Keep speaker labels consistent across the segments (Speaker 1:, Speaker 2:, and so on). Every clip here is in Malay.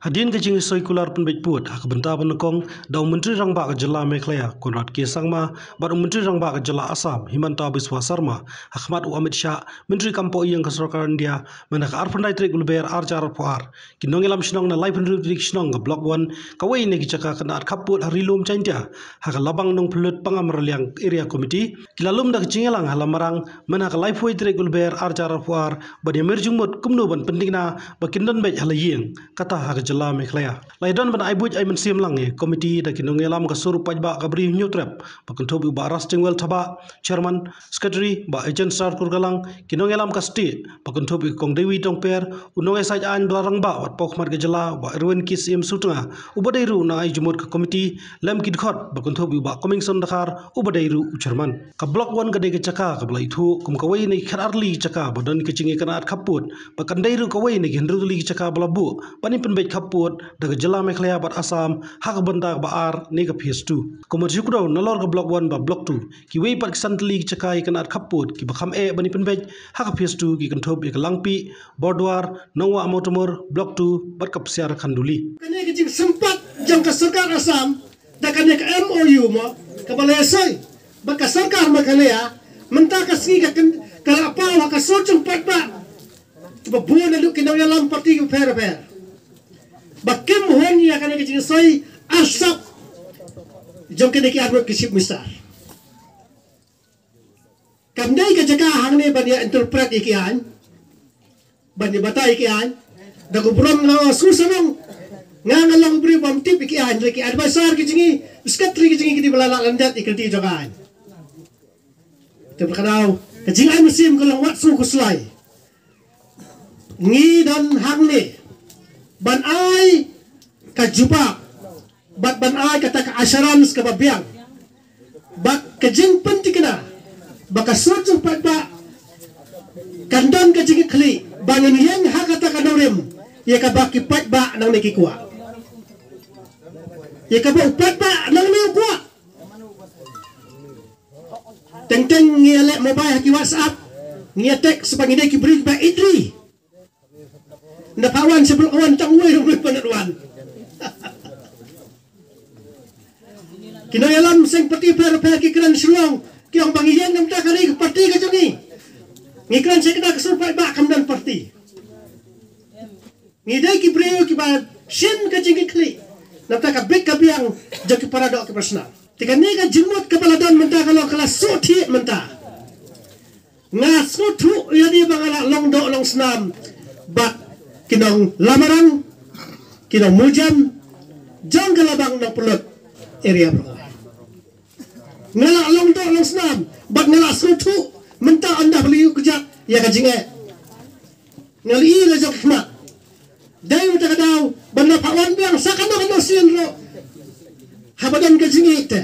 Speaker 1: Hadin ke jingi soikular pun baik puat hak benta penekong daun menteri rangba ke jela Meklaya Konrad K Sangma baru menteri rangba ke jela Assam Himanta Biswa Sarma Ahmad Amit Shah menteri kampo yang keserakaran dia menak arpandai trik ulber arjar puar kinong elam sinong na live trik sinong ke blok 1 kawai ne gicaka kena kaput harilum caintia hak labang nong pelut pangamar liang area committee kilalum dak jingelang halamarang menak live trik ulber arjar puar badi merjumut kumno ban pentingna bakindon baik halaying kata hak jela Meklaya. Laidon ban aibuj ai mensim langi komiti da kinong elam ka sur pajba ka bri nyutrep bakun tobu ba ras tingwel thaba chairman secretary ba agent star kurgalang kinong elam ka state bakun tobu kong dewi tong per unong esaj an blarang ba wat pok mat ka jela ba erwen kis im sutanga ubadairu na ai jumut ka komiti lem kidkhot bakun tobu ba coming son dakhar ubadairu chairman ka block 1 ka de ka chaka ka blai thu kum ka wai nei khararli chaka badon ka chingi kana at khaput bakan dairu ka wai nei gendruli chaka blabu pani pen kaput daga jela Meklaya bat Assam hak benda baar ni ke phase 2 komod jukro nalor ke block 1 ba block 2 ki wei pat santli chakai kanat kaput ki bakham e bani penbej hak phase 2 ki kanthop ek langpi bordwar nongwa motomor block 2 bat kap siar khanduli
Speaker 2: kane ke jing sempat jang ka sarkar Assam da kane ka MOU mo ka balesoi ba ka sarkar Meghalaya menta ka singi ka kala apa ka sojung pat ba ba buan lu kinau yalam parti ke per Bakim hon ya kan ke soi asap jom ke ki arut kisip misar kamdai ke jaka hangne bania interpret ikian bani batai ikian da gubron na susanong ngangalong bri bom tip ikian leki advisor ki jingi sekretari ki jingi ki balala landat ikriti jogan terkenal ke jingai musim kalau wat su kuslai ngi dan hangne ban ai ka juba ban ai kata ka asharan ka babiang bat ka jing pentikna baka sojung padba kandon ka jing khli bangin yang ha kata ka norim ya ka baki padba nang neki kuwa ya ka ba padba nang ne kuwa teng ngiale mobile haki WhatsApp ngiatek sebagai ki beri ba idri napawan sebelum awan tangwe rumah peneruan. Kino yalam seng parti per kikran seluang kiong bangiyan nam tak kari parti ke jongi. Ngikran saya kena kesurpai bak kamdan parti. Ngidai ki breu ki ba shin ke jingi kli. Nam tak bek ka biang jaki paradok ke personal. Tika ni ka jimut kepala dan menta kalau kelas suti menta. Ngasutu yadi bangala long do long senam bak kinong lamarang kinong mujam jang kalabang ng pulot area bro ngala long do long snam bag ngala sutu menta anda beli kejak ya kajinge ngali la jok khma dai uta kadaw banda pawan biang sakano kano sin ro habadan kajinge te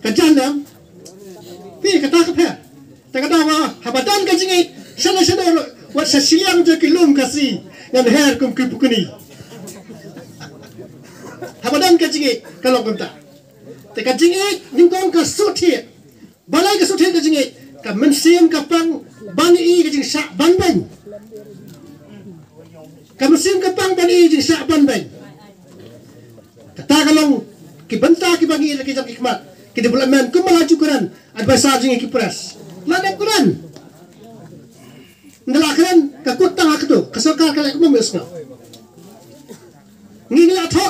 Speaker 2: kajandam pi kata ka phe takadaw habadan kajinge sana wat sa silang je kilum kasi ngan her kum kipukuni habadan ka jingi kalong kumta te ka jingi ningkong ka suthi balai ka suthi ka jingi ka mensim ka pang bani ka jing sa banban ka mensim ka pang bani jing sa banban kata kalong ki banta ki bangi ki jam hikmat ki development kum malaju kuran advisor jingi ki press ladap kuran ngelakran kakut tang aktu kasarkar kalek memisna ngini atho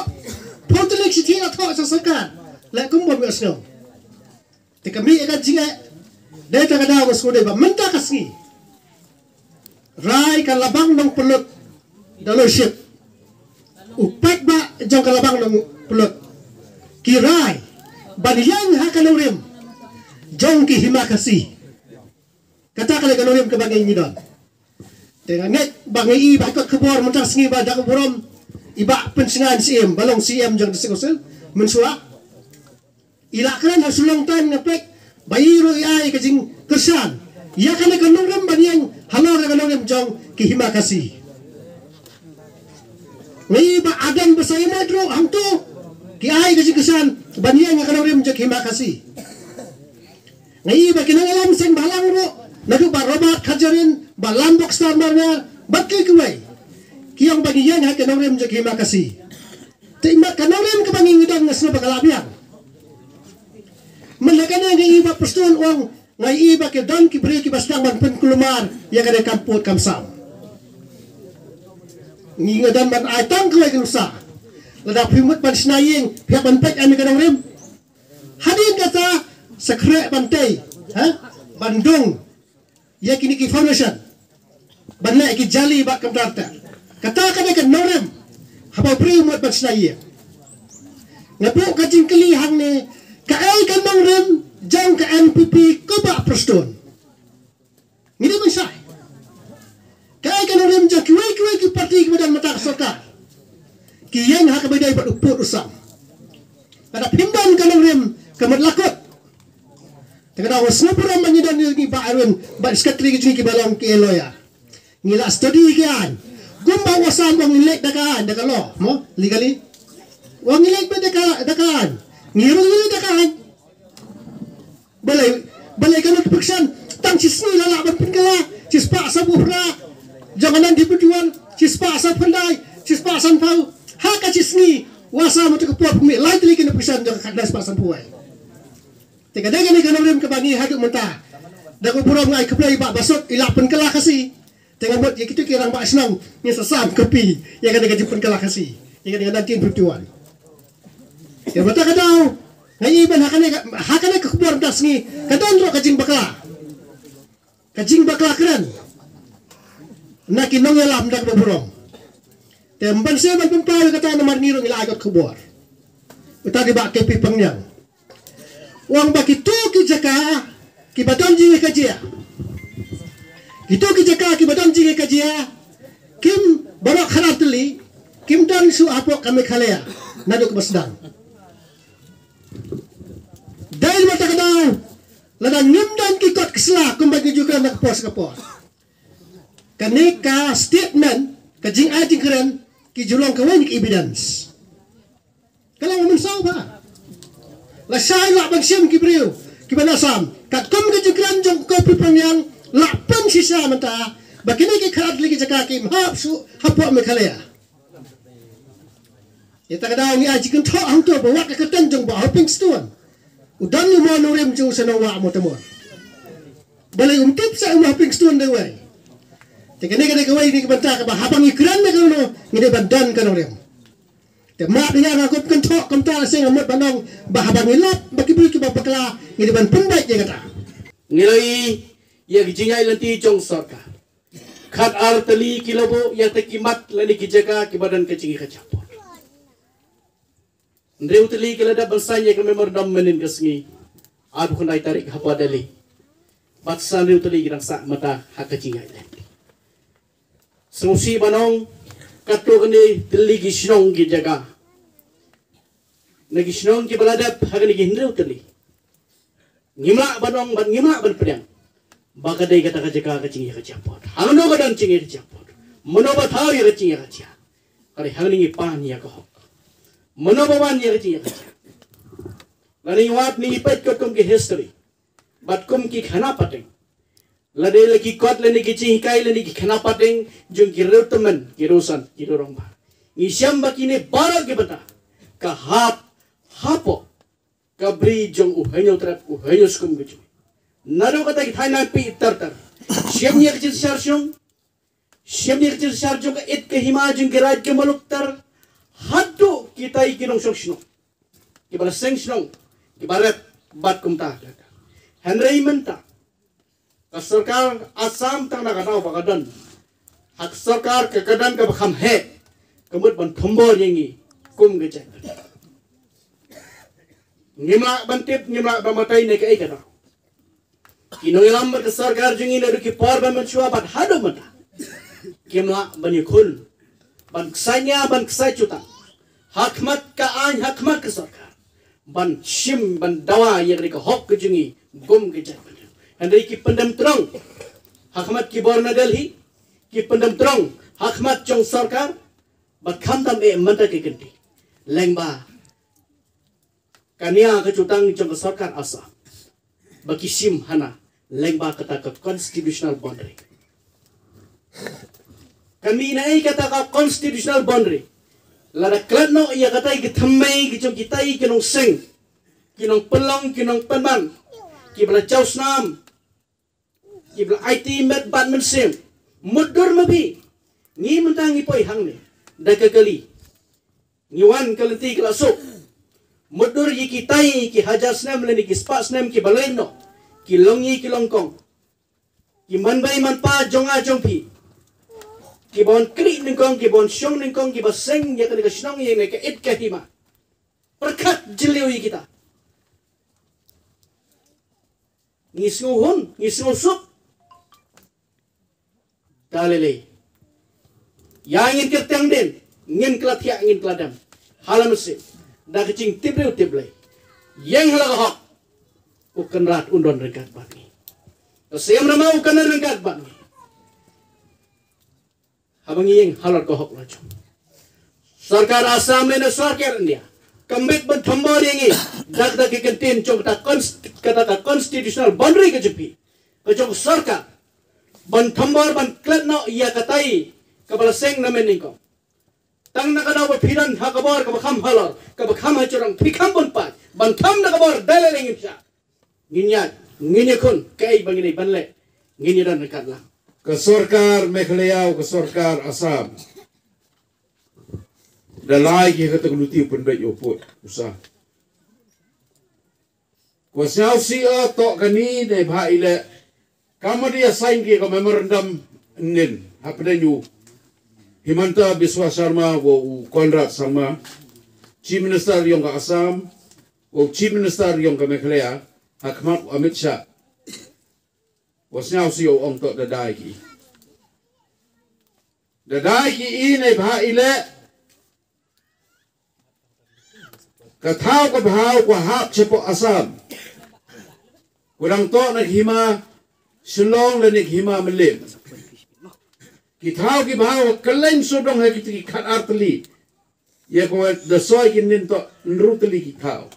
Speaker 2: pontelik siti atho sasarkar lek kum memisna te kami eka jinga data kada waskude ba menta kasngi rai kalabang nang pelut dalaship upat ba jang kalabang nang pelut kirai baniyang hakanorim jong ki himakasi kata kale kanorim ke bagai ngidon dengan net bangi iba ikut kebor mentang sengi ba dak borom iba pensingan CM balong CM jang desikosul mensua ila kran hasulong tan ngepek bayiro ai kajing kersan ya kana kanurem baniang halor kanurem jong ki himakasi ngi ba adam besai madro hangtu ki ai kajing kersan baniang kanurem jong ki himakasi ngi ba kinangalam sing balang ro Nagu ba Robert Kajarin ba lambok star marnya bakki kuwai kiyang ba bagi yang hak kanong jadi terima kasih. Terima kanong ke bangi ngidam ngasno bagalabian. Melakana yang iba perstuan uang ngai iba ke dan ki beri ki basdang ban pen kulumar ya kada kamput kamsam. Ngi ngadan ban aitang ke lagi nusa. Lada primut ban snaying pihak ban pek ami kanong rem. Hadin kata sekre bantai, Bandung ya kini ki foundation. Ban na ki jali ba kamtarta. Kata kada kan norem. Haba primut ban snaying. Ngapu kajing keli hang ni kaai kanong rem jang ke NPP ke bak perston. Ini masalah. Kaai kanong rem jang kiwai ki parti ke badan mata serta. Kiyang hak bedai bat uput usam. Ada pimban kanong rem kemat lakot. Tengah awas ngapuram manyidan ni ba arun ba sekretari ki balong ki eloya. Ngila study kian. Gumba wasan wang nilek dakaan dakalo mo legally. Wang nilek ba dakaan. Ngirong dakaan. Balai kanong kepeksan tang cisni lalaban pengkala cispa sabuhra janganan dibutuan cispa sapandai cispa sanpau haka cisni wasa mo kepuat pumi lai tili kena peksan jang kadai cispa sanpuai teka dagan ni kanong rem kebangi haduk mentah dago pura ngai keplai ba basot ilak pengkala kasi tengah buat ya kitu kirang ba senang ni sesam kepi ya kada gaji pengkala kasi ya kada nanti butuan ya mata kadau ngai iban hakane kebuar das ni kadon ro kajing bakla keren na kinong yalam dak beburong temban se ban pempau kata nomor niro ila agot kebuar uta di bak kepi pengyang wang baki tu ki jaka ki badon jingi kajia itu ki jaka ki badon jingi kajia kim barok kharatli kim dan su apok kami khalea naduk basdang dahil mata kadang ladang ngimdan kikot kesela kumbagi juga nak kapos kanika statement kajing ajing keren ki julong kawen ki evidence kalau mensau ba la sai la bang sim ki briu ki banasam kat kum kajing keren jong kopi pangyang la pan sisa mata bakini ki kharat lagi jaka ki hap su hapo me khalea ya takadang ni ajing tok hang tu bawa ka katan jong ba hoping stone udan ni mo norem jung sanawa mo temon balai tip sa mo hoping stone dewai tekene kene kawai ni banta ka habang ikran na kono ngide bandan ka norem te ma dia ngakop kan tok kam ta sing amot banong ba habang ilap bakibri ki ba bakla ngide ban pembai je kata
Speaker 3: ngilai ya gijingai lanti jong sarka khat artali kilabo ya tekimat lani kijaka ki badan kecingi kacapor Ndreu teli kelada balsanya ke memor dam menin kesngi adu kandai tarik hapa dali batsan ndreu teli girang sak mata hakacingai lenti sumusi banong kato kene teli gisnong ki jaga nagi gisnong ki baladap hagani ki ndreu teli ngimla banong ban ngimla ban pedang bakadai kata kajaka kacingi kacapot hangno badan cingi kacapot mono bathaw ya kacingi kacia kali hangni pan ya ko Menobawan ya kecil. Lani wat ni ipat kot kum ki history. Bat kum ki khana pateng. Lade lagi kot lani ki cingkai lani ki khana pateng jung ki reutemen ki rosan ki dorongba. Ngisyam bakine barak ki bata. Ka hapo ka bri jung uhanyo trap uhanyo skum ki. Naro kata ki thaina pi tar. Syam ya kecil syar syung. Syam ya kecil syar jung ka it ke hima jung ki raj ke maluk tar. Hadu kita ikinong sokshno, kibara sengshnong, kibaret bat kumta. Henry menta, kasarkar Assam tang nakataw bakadan, hak sarkar kekadan kabakam he, kemud ban tombor yengi kum gecek. Ngimla bantip ngimla bamatay ne kai kata. Kinong ilam ber kasarkar jungi na duki por ban menchua bat hadu menta. Kimla banyukul. Ban ksanya ban ksai cuta hakmat ka an hakmat ka sarkar ban shim ban dawa yang rika hok ke jungi gum ke japan hendai ki pendam terong hakmat ki borna delhi ki pendam terong hakmat jong sarkar bat khandam manta ke genti lengba kania ke cutang jong sarkar asa baki sim hana lengba kata ke constitutional boundary Kami inai kata ka constitutional boundary. Lada klat no ia kata ki thamai ki jom kita i kinong sing. Kinong pelong kinong penman. Ki bala chaus nam. Ki bala IT met badman sim. Mudur mabi. Ngi mentang ngi poi hang ni. Da kekali. Ngi wan kalenti kala sok. Mudur yi ki tai ki hajar snam leni ki spa snam ki balai no. Ki longi ki longkong. Ki manbai manpa jonga jongpi. Ki bon kri ningkong ki bon syong ningkong ki baseng ya ka snong ye ne ka it ka hima. Perkat jeliu yi kita. Ngisnguhun, ngisngusuk. Dalele. Ya ingin kertang den, ingin kelatya ingin keladam. Halam se. Da kecing tibreu tiblai. Yang halaga hok. Ukan rat undon rekat bani. Kasem nama ukan rekat bani. Abang yang halat ko hok lajum. Sarkar Assam lena sarkar India. Kambit bertambah ini. Dak kentin cong kata constitutional boundary ke jepi. Kecong sarkar. Ban thambar ban klat no ia katai. Kabala seng namen ningko. Tang nakadaw piran hakabar kabakham halor. Kabakham hacurang pikam pun pat. Ban tham nakabar dalal ingin siya. Nginyat. Nginyakun. Kay bangini banle. Nginyadan rekat lang.
Speaker 4: Ke Sarkar Meghalaya, ke Sarkar Assam. Dan lagi kata keluti pun baik opot usah. Kuasau sia tok kani dai bha ile. Kamu dia sign ke memorandum nin. Apa yu Himanta Biswa Sharma wo Conrad Sharma, Chief Minister yang ke Assam, wo Chief Minister yang ke Meghalaya, Ahmad Amit Shah. Wasnyau siyo ong tok dadai ki. Dadai ki ini bha ile. Katau ka bhau ko hap cepo Assam. Kurang tok nak hima Shillong le nik hima melim. Kitau ki bhau kalain sodong ha ki khat artli. Ye ko the soy ki nin tok nrutli ki thau.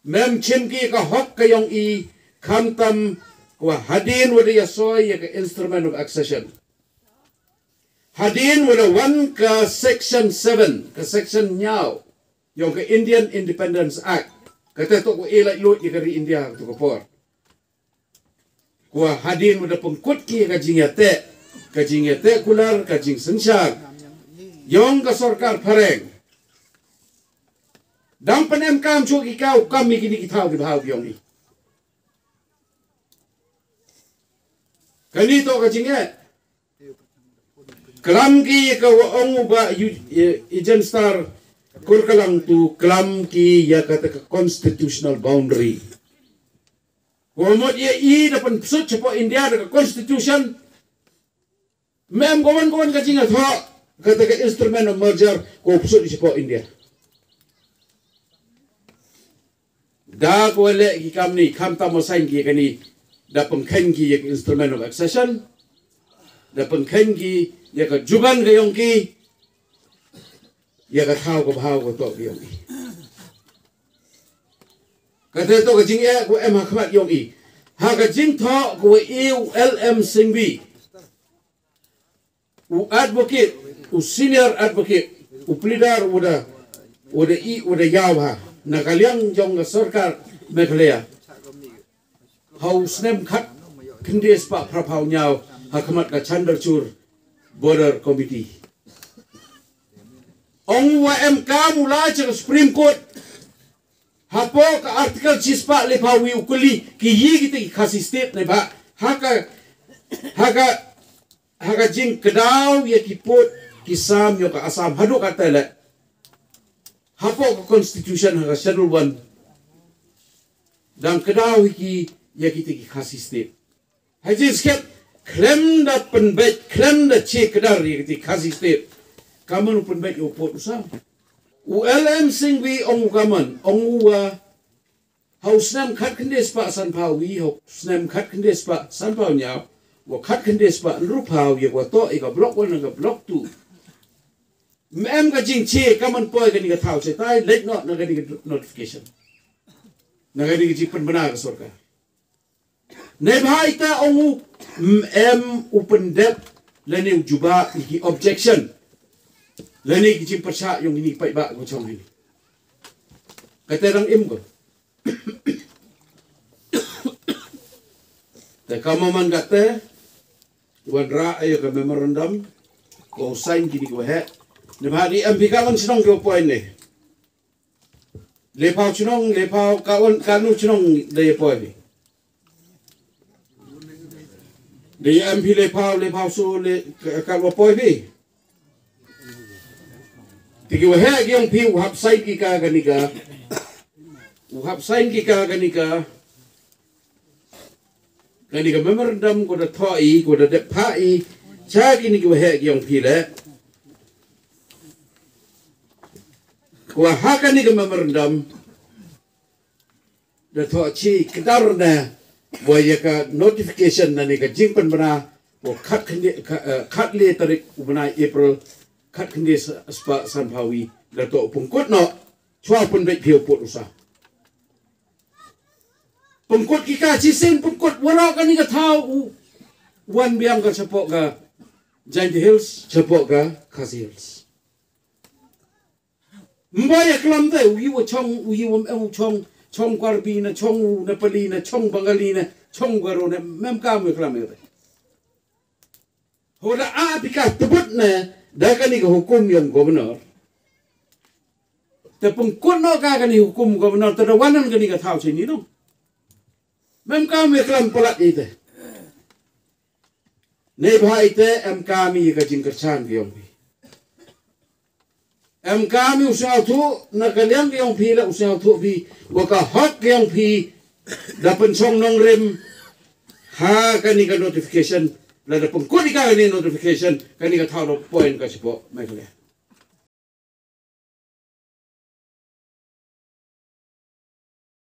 Speaker 4: Mem chim ki ka hok ka yong i Kamtam wa hadin wada ya soy ya ka instrument of accession. Hadin wada one ka section 7 ka section nyau yung ka Indian Independence Act. Kata to ko ila ilo ya kari India to ko por. Wa hadin wada pengkut ki ka jingyate kular ka jing sensyar. Yung ka sarkar pareng. Dang panem kam chok ikaw kami kini kitau ki bahau yung ni. Kanito ka jingat. Kelam ki ka waong ba ijen star kurkalang tu kelam ki ya kata ka constitutional boundary. Wamot ya i dapan psut cepo India ka constitution. Mem kawan ka jingat ho kata ka instrument of merger ko psut cepo India. Da ko le ki kam ni kam ta mo sign ki kani da pengkhen ki yak instrument of accession, da pengkhen ki yak juban ke yong ki, yak thao ko bhau ko to yong ki. Kata to ka jing e ko em hakmat yong i. Ha ka jing tho ko LM Singbi. U advocate, u senior advocate, u pleader udah yaw ha. Nakaliang jong sarkar Meghalaya. Hau snem khat kendes pak prapau nyau hakamat ka Chandrachur Border Committee. Ong wa MK mulai ke Supreme Court. Hapo ka artikel cispa le pawi ukuli ki yi kita kasih state ne ba haka jing kedau ya kiput kisam yo ka Assam hadu kata le. Hapo ka constitution haka schedule 1 dan kedau ki ya kita kasih state. Haji sket klem da penbet klem da cek kedar ya kita kasih state. Kamu penbet yo pot usah. ULM Singbi ong kaman ong wa haus nam khat kendes pa san pau wi haus nam khat kendes pa san pau nya wa khat kendes pa ru pau ye wa to e ka block 1 ka block 2 mem ka jing che kaman poi ka ni ka thau che tai let not na ka ni notification na ka ni ji pen bana ka sorka ne bhai ta ong em open dep leni juba iki objection leni ki persa yung ini pai ba ko chong ini kata rang im ko te kamaman kata wan ra ayo ka memorandum ko sign kini ko he ne bhari MP ka lang sinong ko point ne le pau sinong le pau ka on kanu sinong le point ne le MP le pau so le ka lo point bi tiki wa he gyong pi u hap sign ki ka ganika uhap sign ki ka ganika memorandum ko da thoi ko da pai cha ki ni ko he gyong pi le ko ha ka ni memorandum da tho chi kadar na bo ya ka notification na ni ka jing pan bana ko khat le tarik ubna April khat khinde spa san phawi da to pungkut no chwa pun be phiu put usa pungkut kita cisin pungkut wara kan ni ka thau wan biang ka sapok ka Giant Hills sapok ka Khasi Hills mbaya klam te uhi wo chong kwarbi na chong Nepali na chong Bengali na chong Garo na mem ka mo klam te hoda a pika tebut na da kan ni ka hukum yung governor te pungkut no ka kan ni hukum governor te wanan kan ni ka thau sini no mem kami kelam pelat itu. Ne bahai te em kami ka jing kersan gyong pi. Em kami usah tu nak kalian gyong pi la usah tu pi waka hak gyong pi dapat song nong rem ha kan ni ka notification la dapat ko ni ka ni notification kan ni ka thau point ka sipo mai kale.